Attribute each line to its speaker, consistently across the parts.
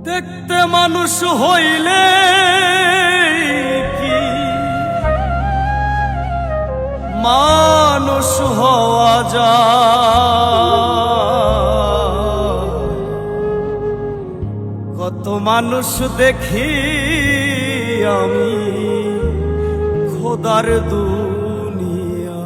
Speaker 1: দেখতে মানুষ হইলে কি মানুষ হওয়া যায়? কত মানুষ দেখি আমি খোদার দুনিয়া।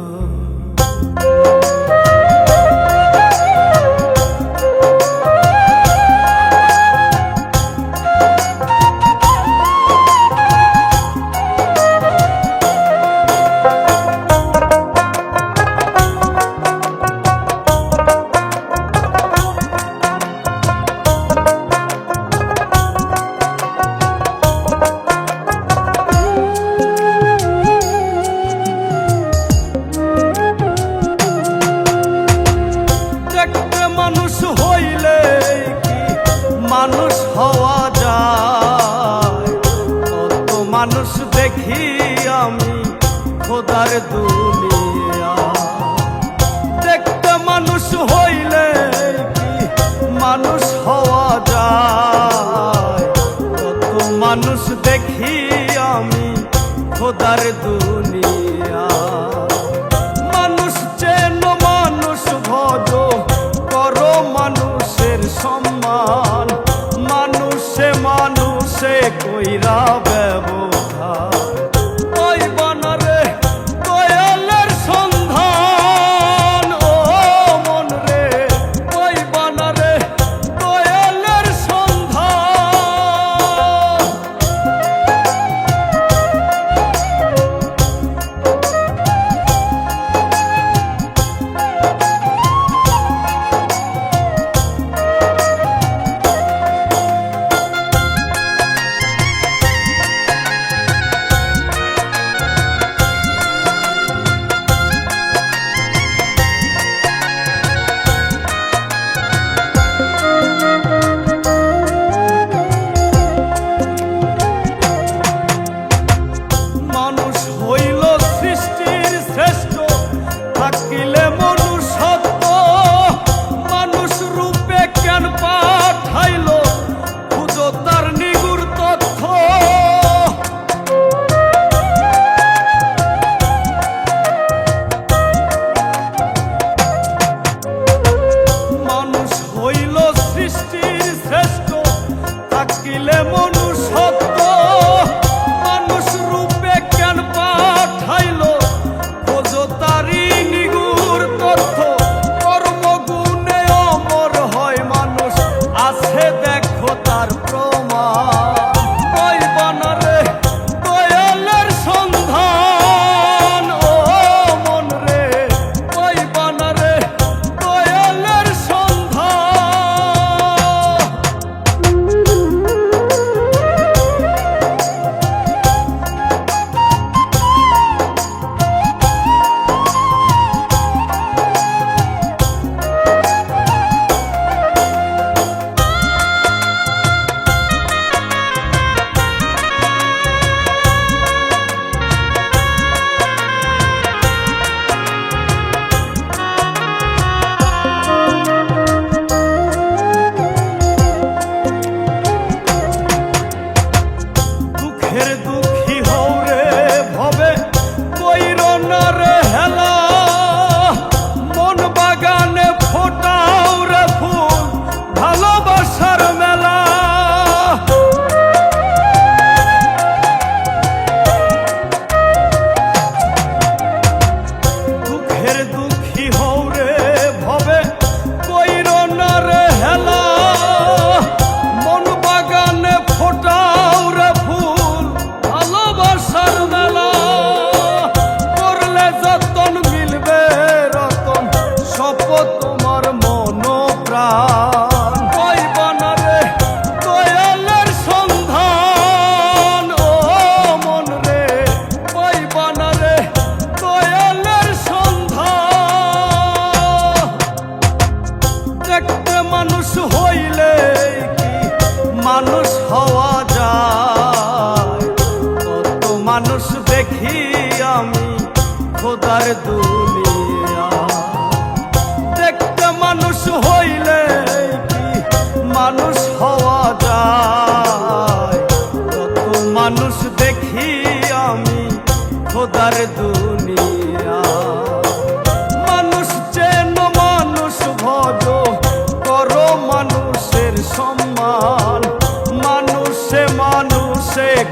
Speaker 1: মানুষ হইলে কি মানুষ হওয়া যায়? কত মানুষ দেখি আমি খোদার দুনিয়া। দেখতে মানুষ হইলে কি মানুষ হওয়া যায়? কত মানুষ দেখি আমি খোদার দুনিয়া। মানুষ চেন মানুষ ভজ করো মানুষের সম্মান, মানুষে মানুষে কইরা ব্যবহার। ওই বানারে দয়ালের সন্ধান, ও মন রে ওই বানারে দয়ালের সন্ধান। থাকিলে মনুষ্যত্ব মানুষ রূপে কেন পাঠাইল খুঁজো তার নিগুড় তথ্য। মানুষ হইল সৃষ্টির শ্রেষ্ঠ থাকিলে মনুষ্যত্ব মানুষ রূপে কেন পাঠাইল খোঁজো তারি নিগুড় তথ্য। কর্মগুণে অমর হয় মানুষ আছে দেখো তার প্রমাণ। ওই বানারে দয়ালের সন্ধান, ও মন রে ওই বানারে দয়ালের সন্ধান।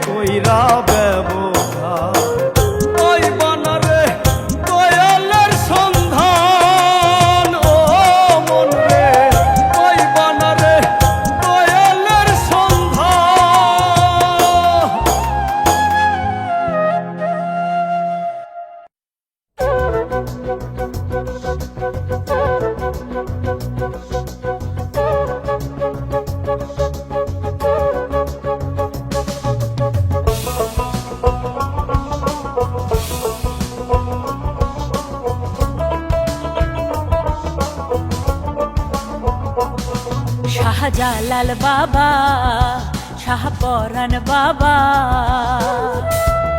Speaker 1: কইরা ব্যবহার ওই বানারে দয়ালের সন্ধান ও মন রে ওই বানারে দয়ালের সন্ধান।
Speaker 2: শাহজালাল বাবা, শাহপরাণ বাবা,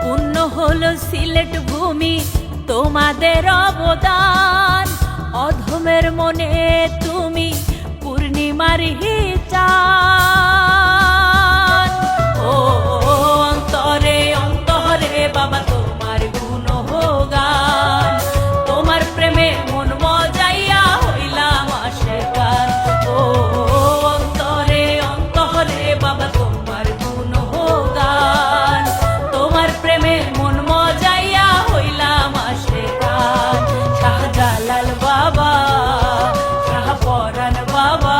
Speaker 2: পূর্ণ হলো সিলেট ভূমি তোমাদের অবদান। অধমের মনে তুমি পূর্ণিমার চান। ও অন্তরে অন্তরে বাবা তোমার গুণগান, তোমার প্রেমে মন মজাইয়া হইলাম আশেকার। ও অন্তরে অন্তরে বাবা তোমার গুণগান, তোমার প্রেমে মন মজাইয়া হইলাম আশেকার। শাহজালাল বাবা, শাহপরাণ বাবা।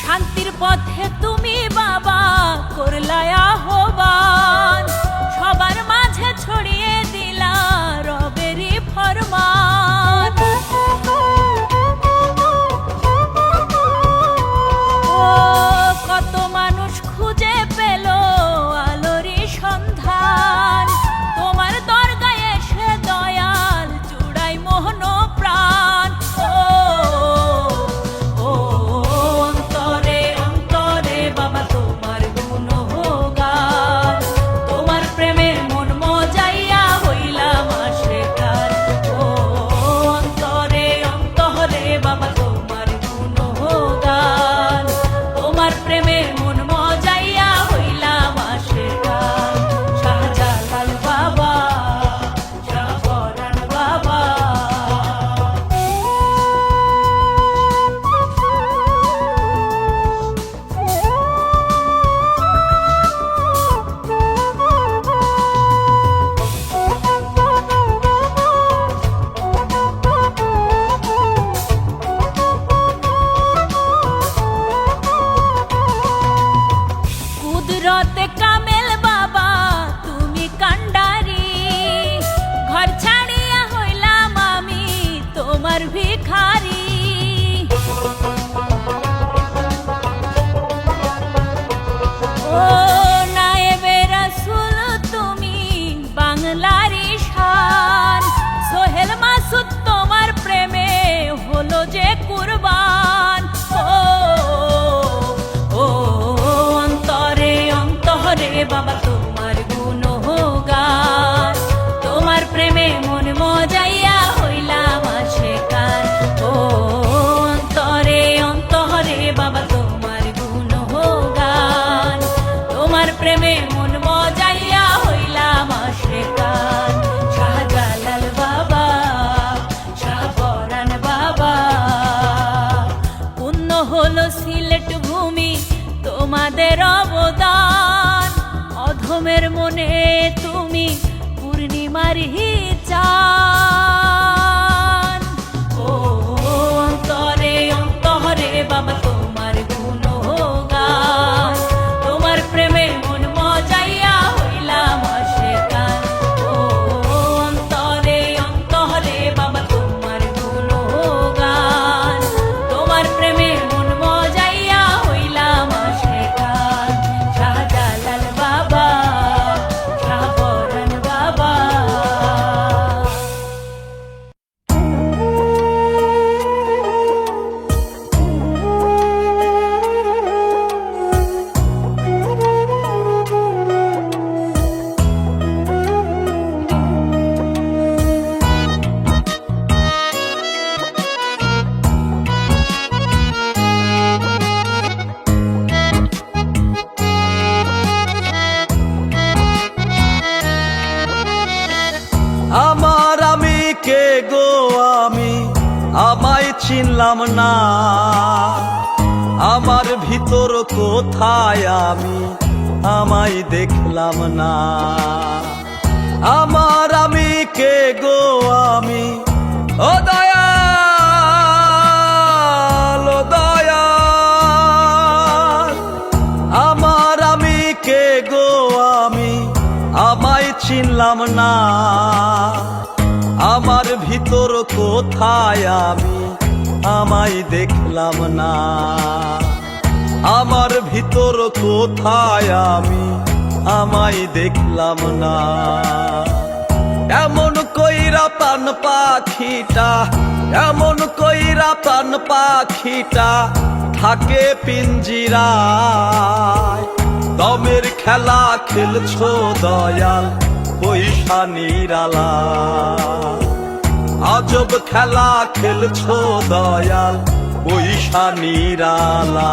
Speaker 2: শান্তির পথে তুমি বাবা করলাই আহ্বান, সবার মাঝে ছড়িয়ে দিলা রবেরই ফরমান। ও কত মানুষ খুঁজে পেল আলোরই সন্ধান, তোমার দরগায় এসে দয়াল চূড়াই মোহন প্রাণ। ও অন্তরে অন্তরে বাবা তোমার গুণগান, তোমার প্রেমে মন মজাইয়া হইলাম আশেকার। ও অন্তরে অন্তরে বাবা তোমার গুণগান, তোমার প্রেমে মন মজাইয়া হইলাম আশেকার। শাহজালাল বাবা, শাহপরাণ বাবা। কুদরতে কামেল বাবা তুমি কান্ডারি, ঘর ছাড়িয়া হইলাম আমি তোমার ভিখারি। ও নায়েবে রাসূল তুমি বাংলারি শান, সোহেল মাসুদ তোমার প্রেমে হলো যে কুরবান। ও অন্তরে অন্তরে বাবা তোমার গুণগান, তোমার প্রেমে মন মজাইয়া হইলাম আশেকার। ও অন্তরে অন্তরে বাবা তোমার গুণগান, তোমার প্রেমে মন মজাইয়া হইলাম আশেকার। শাহজালাল বাবা, শাহপরাণ বাবা, পূর্ণ হলো সিলেট ভূমি তোমাদের অবদান। অধমের মনে তুমি পূর্ণিমার চান। ও অন্তরে অন্তরে বাবা তোমার গুণগান, তোমার প্রেমে মন মজাইয়া হইলাম আশেকার। ও অন্তরে অন্তরে বাবা তোমার গুণগান, তোমার প্রেমে মন মজাইয়া হইলাম আশেকার। শাহজালাল বাবা, শাহপরাণ বাবা।
Speaker 1: চিনলাম না, আমার ভিতর কোথায় আমি আমায় দেখলাম না। আমি কে গো আমি, ও দয়াল, ও দয়াল, আমি কে গো আমি আমায় চিনলাম না, আমার ভিতর কোথায় আমি আমায় দেখলাম না। আমার ভিতর কোথায় আমি আমায় দেখলাম না। এমন কইরা প্রাণ পাখিটা, এমন কইরা প্রাণ পাখিটা থাকে পিঞ্জিরায়। দমের খেলা খেলছো দয়াল পয়সা নিরালা, আজব খেলা খেলছো দয়াল পয়সা নিরালা।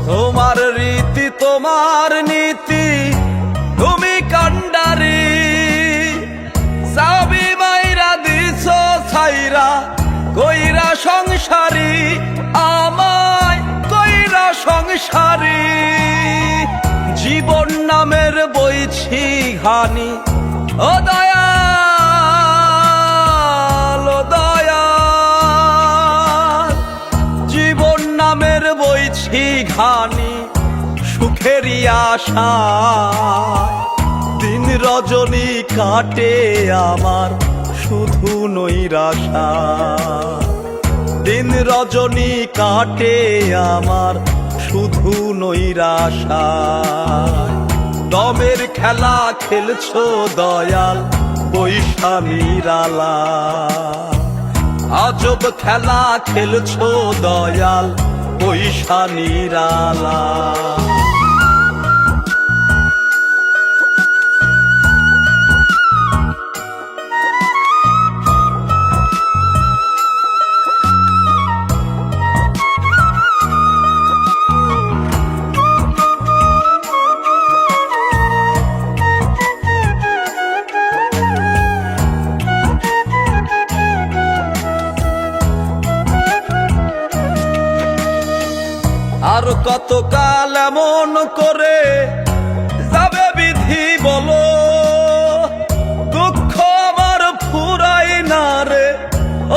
Speaker 1: তোমার রীতি তোমার নীতি তুমি কান্ডারি, সাবি মাইরা দিছ ছাইরা কইরা সংসারী, আমায় কইরা সংসারী। জীবন নামের বইছি ঘানি, ও দয়াল, ও দয়াল, জীবন নামের বইছি ঘানি সুখেরই আশা। দিন রজনী কাটে আমার শুধু নৈরাশা, দিন রজনী কাটে আমার শুধু নৈরাশা। দমের খেলা খেলছো দয়াল পয়সা নিরালা, আজব খেলা খেলছো দয়াল পয়সা নিরালা। আর কতকাল এমন করে যাবে বিধি বলো, দুঃখ আমার ফুরাই না রে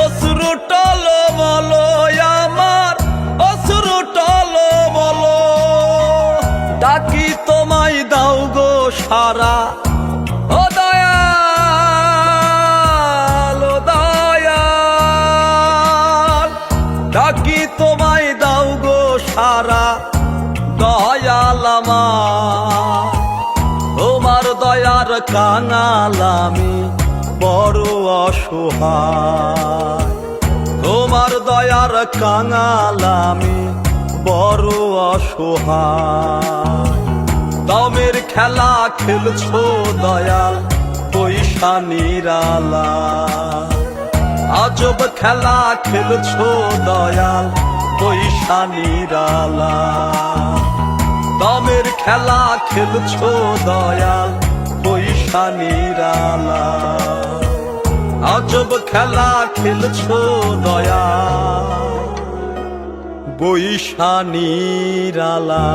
Speaker 1: অশ্রু টলমল, আমার অশ্রু টলমল। ডাকি তোমায় দাও গো সারা, ও দয়াল, ও দয়াল, ডাকি তোমায় দাও গো সারা দয়াল আমার। তোমার দয়ার কাঙাল আমি বড় অসহায়, তোমার দয়ার কাঙাল আমি বড় অসহায়। দমের খেলা খেলছো দয়াল পয়সা নিরালা, আজব খেলা খেলছো দয়াল পয়সা নিরালা। দমের খেলা খেলছো দয়াল পয়সা নিরালা, আজব খেলা খেলছো দয়াল পয়সা নিরালা।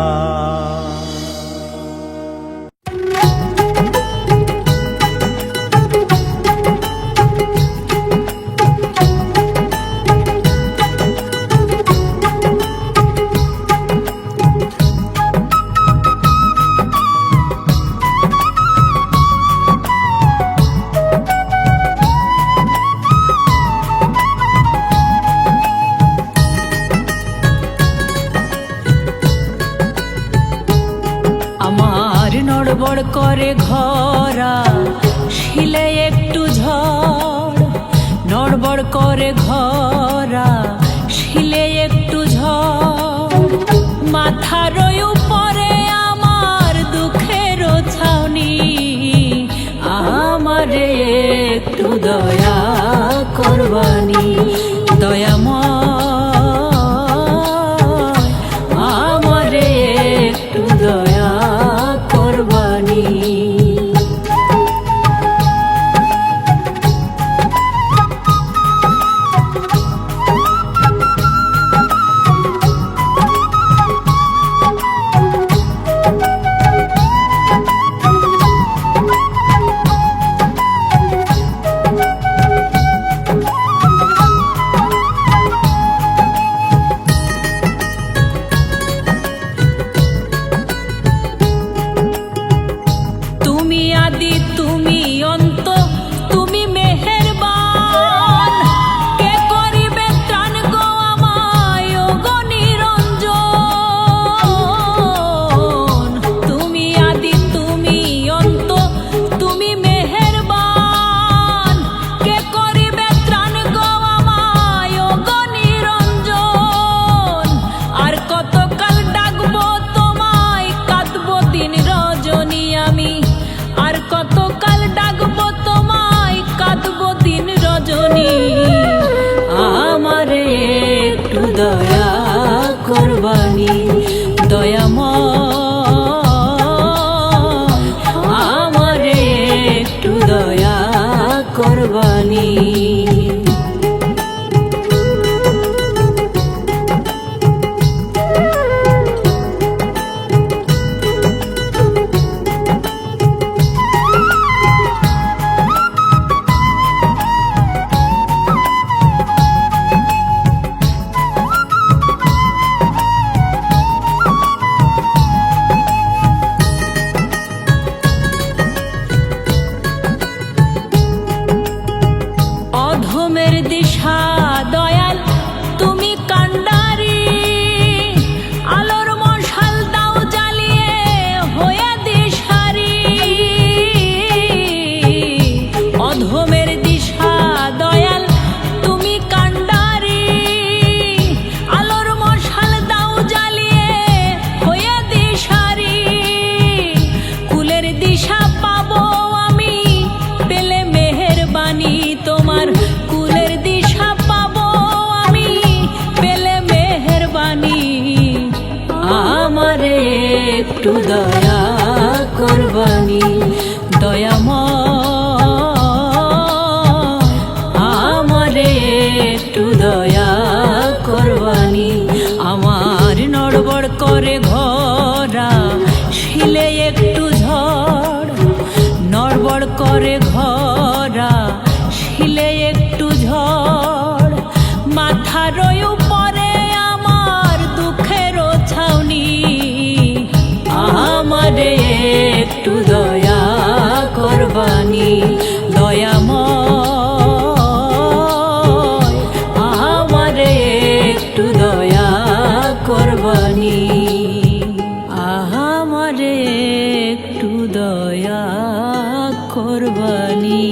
Speaker 2: নড়বড় করে ঘরা শিলে একটু ঝড়, নড়বড় করে ঘরা শিলে একটু ঝড়। মাথার উপরে আমার দুঃখের ছাউনি, আমারে একটু দয়া করবানি দয়াময়, আমারে একটু দয়া করবানি। তুমি আদি তুমি অন্ত তুমি মেহেরবান, কে করিবে ত্রাণ গো আমায় ও গো নিরঞ্জন। তুমি আদি তুমি অন্ত তুমি মেহেরবান, কে করিবে ত্রাণ গো আমায় ও গো নিরঞ্জন। আর কতকাল ডাকবো তোমায় কাঁদবো দিন রজনী আমি, আর কতকাল ডাকবো তোমায় কাঁদবো দিন রজনী। আমারে একটু দয়া করবানি দয়াময়, আমারে একটু দয়া করবানি। অধমের দিশা দয়াল তুমি কান্ডারি, আলোর মশাল দাও জ্বালিয়ে হয়ে দিশারি। অধমের দিশা দয়াল তুমি কান্ডারি, আলোর মশাল দাও জ্বালিয়ে হয়ে দিশারি। কুলের দিশা পাবো আমি পেলে মেহেরবানি তোমার, কুলের দিশা পাবো আমি পেলে মেহেরবানি। আমারে একটু দয়া করবানি দয়াময়, আমারে একটু দয়া করবানি। আমার নড়বড় করে ঘোড়া শিলে একটু ঝড়, নড়বড় করে ঘোড়া শিলে একটু ঝড়। মাথার উপরে আমার দুঃখের ছাউনি, আমারে একটু দয়া করবানি দয়াময়, আমারে একটু দয়া করবানি, আমারে একটু দয়া করবানি।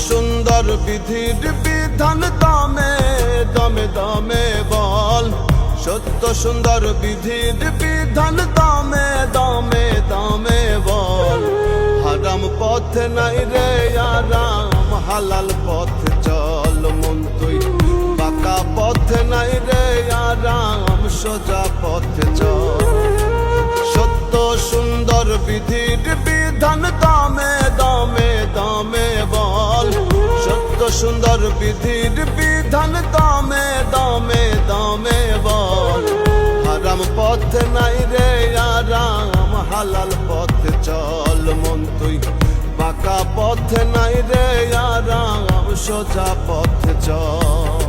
Speaker 1: সুন্দর বিধির বিধান দামে দামে দামে বল, সত্য সুন্দর বিধির বিধান দামে দামে দামে বল। হারাম পথে নাই রে আরাম, হালাল পথে চল মন তুই, বাঁকা পথে নাই রে আরাম, সোজা পথে চল। সত্য সুন্দর বিধির বিধান দামে দামে দামে বল, সত্য সুন্দর বিধির বিধান দামে দামে দামে বল। হারাম পথে নাই রে আরাম, হালাল পথে চল মন তুই, বাঁকা পথে নাই রে আরাম, সোজা পথে চল।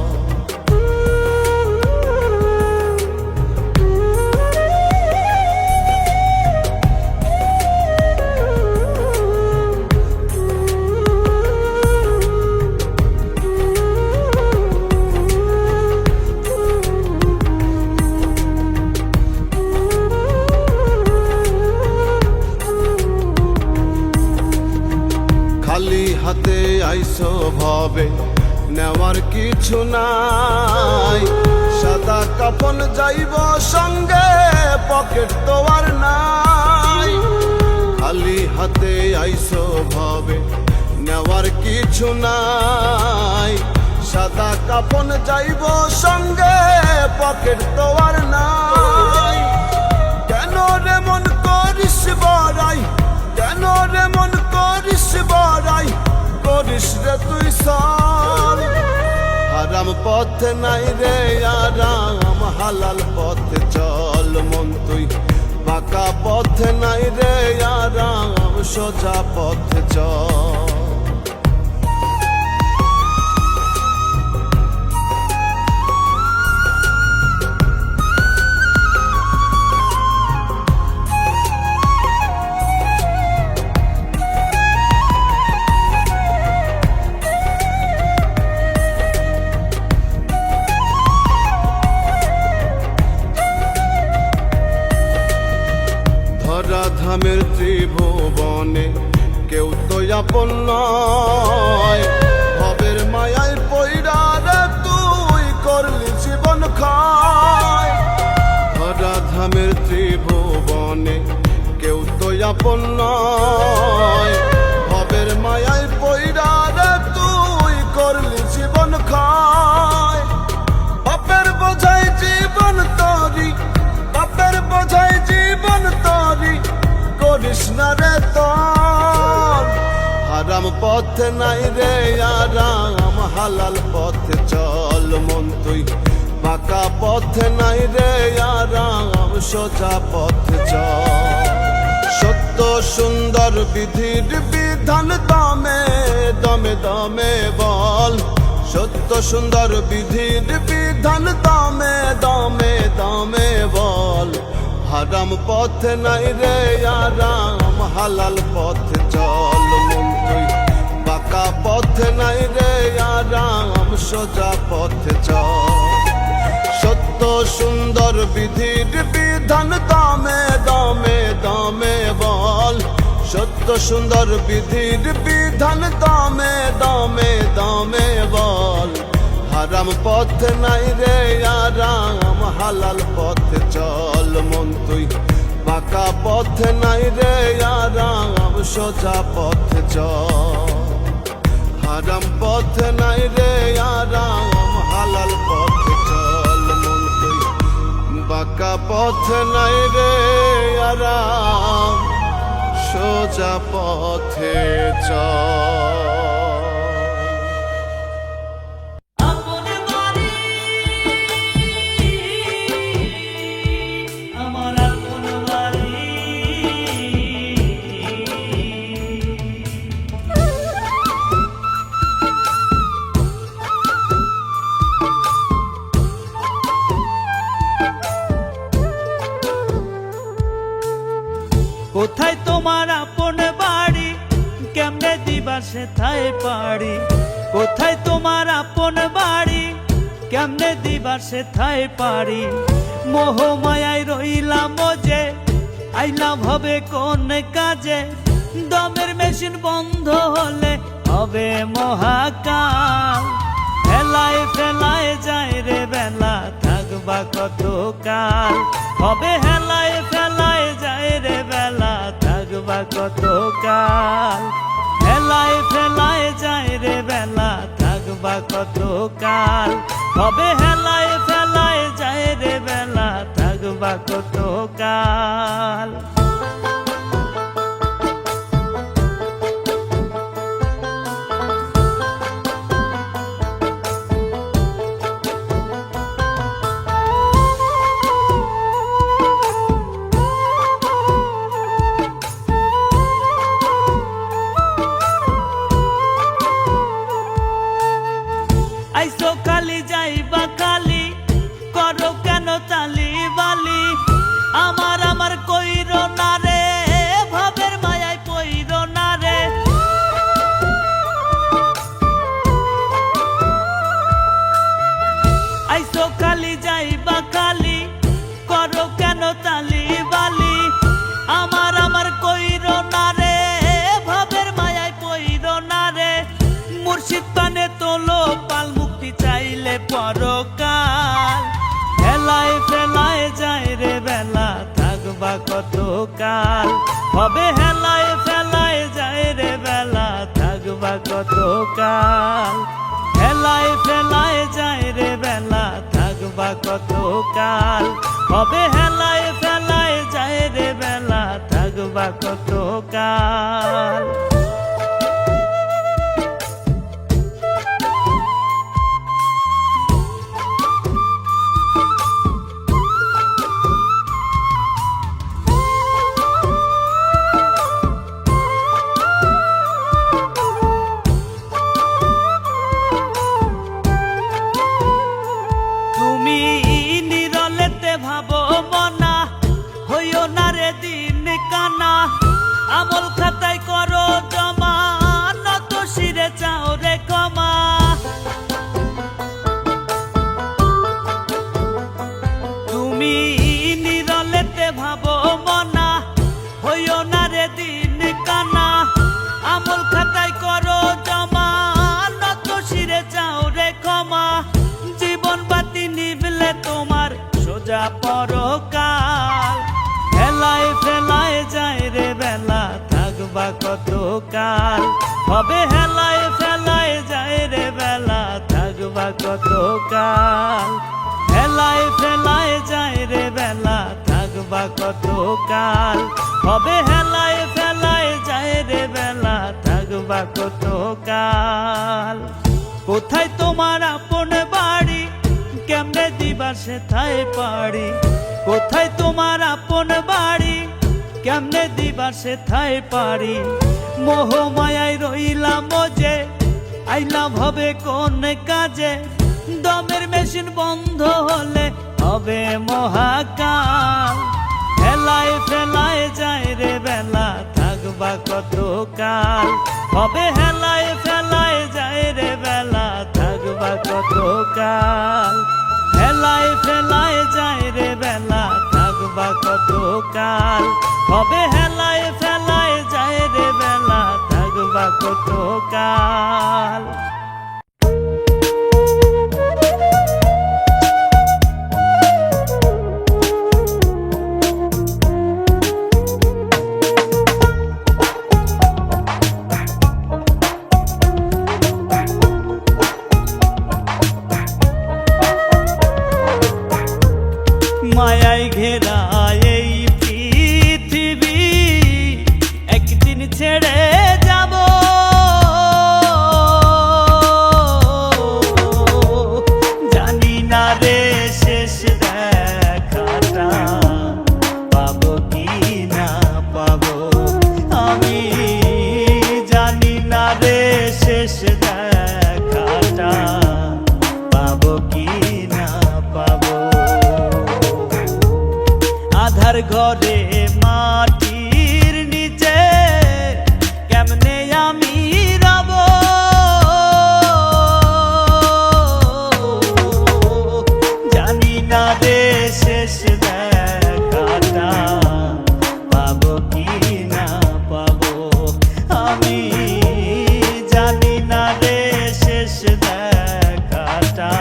Speaker 1: ভবে নেওয়ার কিছু নাই। সাদা কাফন যাইব সঙ্গে, পকেট তো আর নাই। খালি হাতে আইসো ভবে নেওয়ার কিছু নাই। সাদা কাফন যাইব সঙ্গে, পকেট তো আর নাই। কেন রে মন করিস বড়াই, কেন রে মন করিস বড়াই, করিস রে তুই সব। হারাম পথ নাই রে আরাম, হালাল পথে চল মন তুই। বাঁকা পথ নাই রে আরাম, সোজা পথে চল। ধরাধামের ত্রিভুবনে কেউ তো আপন নয়। ভবের মায়ায় পইড়া রে তুই করলি জীবন ক্ষয়। ধরাধামের ত্রিভুবনে কেউ তো আপন নয়। ভবের মায়ায় পইড়া রে তুই করলি জীবন ক্ষয়। বাপের বোঝাই জীবন তরি, বাপের বোঝাই জীবন তরি, করিস না রে তোর। হারাম পথ নাই রে আরাম, হালাল পথে চল মন তুই। বাঁকা পথ নাই রে আরাম, সোজা পথে চল। সত্য সুন্দর বিধির বিধান দমে দমে দমে বল। সত্য সুন্দর বিধির বিধান দমে দমে দমে বল। হারাম পথ নাই রে আরাম, হালাল পথে চল মন তুই। বাঁকা পথ নাই রে আরাম, সোজা পথে চল। সত্য সুন্দর বিধির বিধান দমে দমে দমে বল। সত্য সুন্দর বিধির বিধান দমে দমে দমে বল। হারাম পথ নাই রে আরাম, হালাল পথে চল মন তুই। বাঁকা পথ নাই রে আরাম, সোজা পথে চল। হারাম পথ নাই রে আরাম, হালাল পথে চল মন তুই। বাঁকা পথ নাই রে আরাম, সোজা পথে চল।
Speaker 2: আপন বাড়ি আমার আপন বাড়ি। কোথায় তোমার আপন বাড়ি, কেমনে দিবা সেথায় পারি। কোথায় তোমার আপন বাড়ি, কেমনে দিবা সেথায় পারি। মোহ মায়ায় রইলাম যে, আইলাম হবে কোন কাজে। দমের মেশিন বন্ধ হলে হবে মহাকাল। ফেলায় ফেলায় যায় রে বেলা, থাকবা কত কাল। হবে হেলায় ফেলায় যায় রে বেলা, থাকবা কত কাল। হেলায় ফেলায় যায় রে বেলা, থাকবা কত কাল। হবে হেলায় ফেলায় যায় রে বেলা, থাকবা কত কাল। আইসো খালি যাইবা খালি, করো কেন তালি বালি। আমার আমার কইর
Speaker 1: কতকাল। হেলায় ফেলায় যায় রে বেলা, থাকবা কতকাল। হবে হেলায় ফেলায় যায় রে বেলা, থাকবা কতকাল। তুমি নিরলেতে ভাবো মনা, হইও না রে দিন কানা। আমল খাতায় করো জমা, নত শিরে চাও রে ক্ষমা। তুমি নিরলেতে ভাবো মনা, হইও না রে দিন কানা। আমল খাতায় করো জমা, নত শিরে চাও রে ক্ষমা। জীবন বাতি নিভলে তোমার সোজা পরকাল। হেলায় ফেলায় যায় রে বেলা, থাকবা কতকাল। হবে হেলায় ফেলায় যায় রে বেলা, থাকবা কতকাল। হেলায় ফেলায় যায় রে বেলা, থাকবা কতকাল। হবে হেলায় ফেলায় যায় রে বেলা, থাকবা কতকাল। কোথায় তোমার আপন বাড়ি, কেমনে দিবা সেথায় পারি। কোথায় তোমার আপন বাড়ি, কেমনে দিবা সেথায় পারি। মোহ মায়ায় রইলাম যে, আইলাম হবে কোন কাজে। দমের মেশিন বন্ধ হলে হবে মহাকাল। হেলায় ফেলায় যায় রে বেলা, থাকবা কতকাল। হবে হেলায় ফেলায় যায় রে বেলা, থাকবা কতকাল। হেলায় ফেলায় যায় রে বেলা, থাকবা কতকাল। হবে হেলায় ফেলায় যায় রে বেলা, থাকবা কতকাল। মায়ায় ঘেরা এই পৃথিবী, একদিন ছেড়ে যাব। জানি না রে শেষ দেখাটা পাবো কি না পাবো। আমি জানি না রে শেষ দেখাটা পাবো কি না পাবো। আধার ঘরে মাটির নিচে কেমনে আমি রব। জানি না রে শেষ দেখাটা পাবো কি না পাবো। আমি জানি না রে শেষ দেখাটা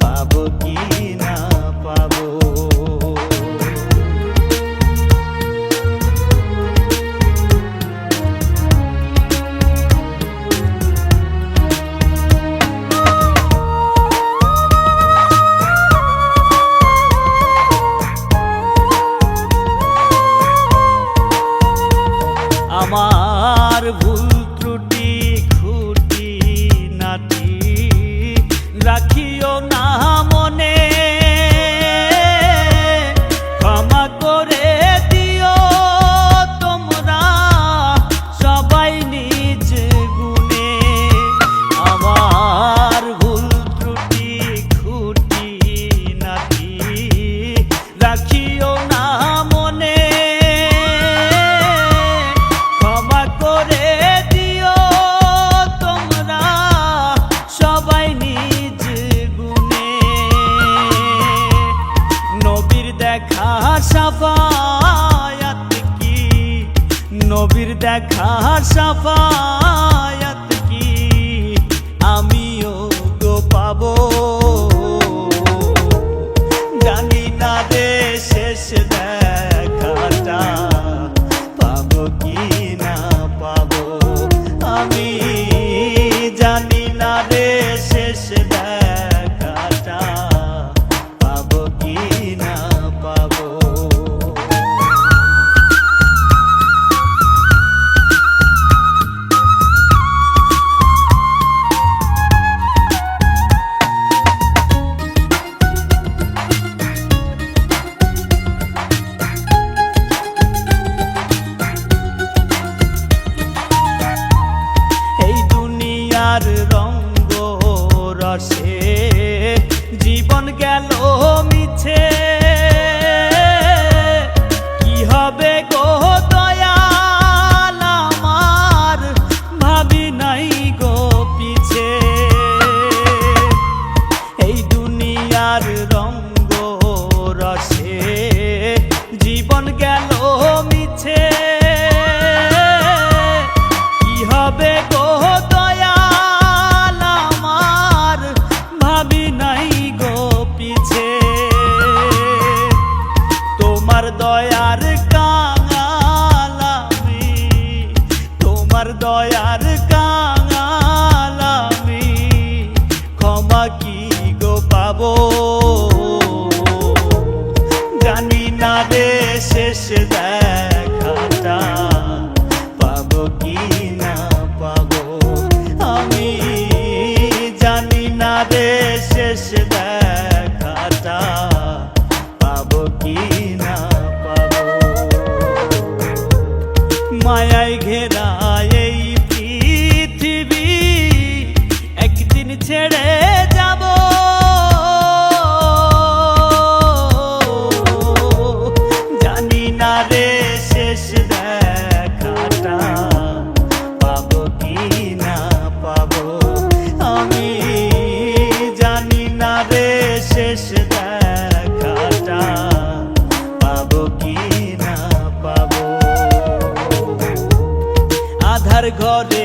Speaker 1: পাবো কি না পাবো। আমার ভুল ত্রুটি খুঁটি নাটি রাখিও না মনে। ক্ষমা করে দিও তোমরা সবাই নিজ গুণে। আমার ভুল ত্রুটি খুঁটি নাটি রাখিও না মনে। দেখা সাফায়াত কি, নবীর দেখা সাফায়াত কি আমিও গো পাবো। জানি না রে শেষ দেখাটা পাবো কি না পাবো। আমি না রে শেষ দেখাটা পাবো কি না পাবো, আমি জানি না রে শেষ দেখাটা পাবো কি না পাবো। মায়ায় ঘেরা এই পৃথিবী একদিন ছেড়ে যাব, জানি না রে শেষ দেখাটা পাবো কি না পাবো, আমি জানি না রে শেষ দেখাটা পাবো কি না পাবো। আধার ঘরে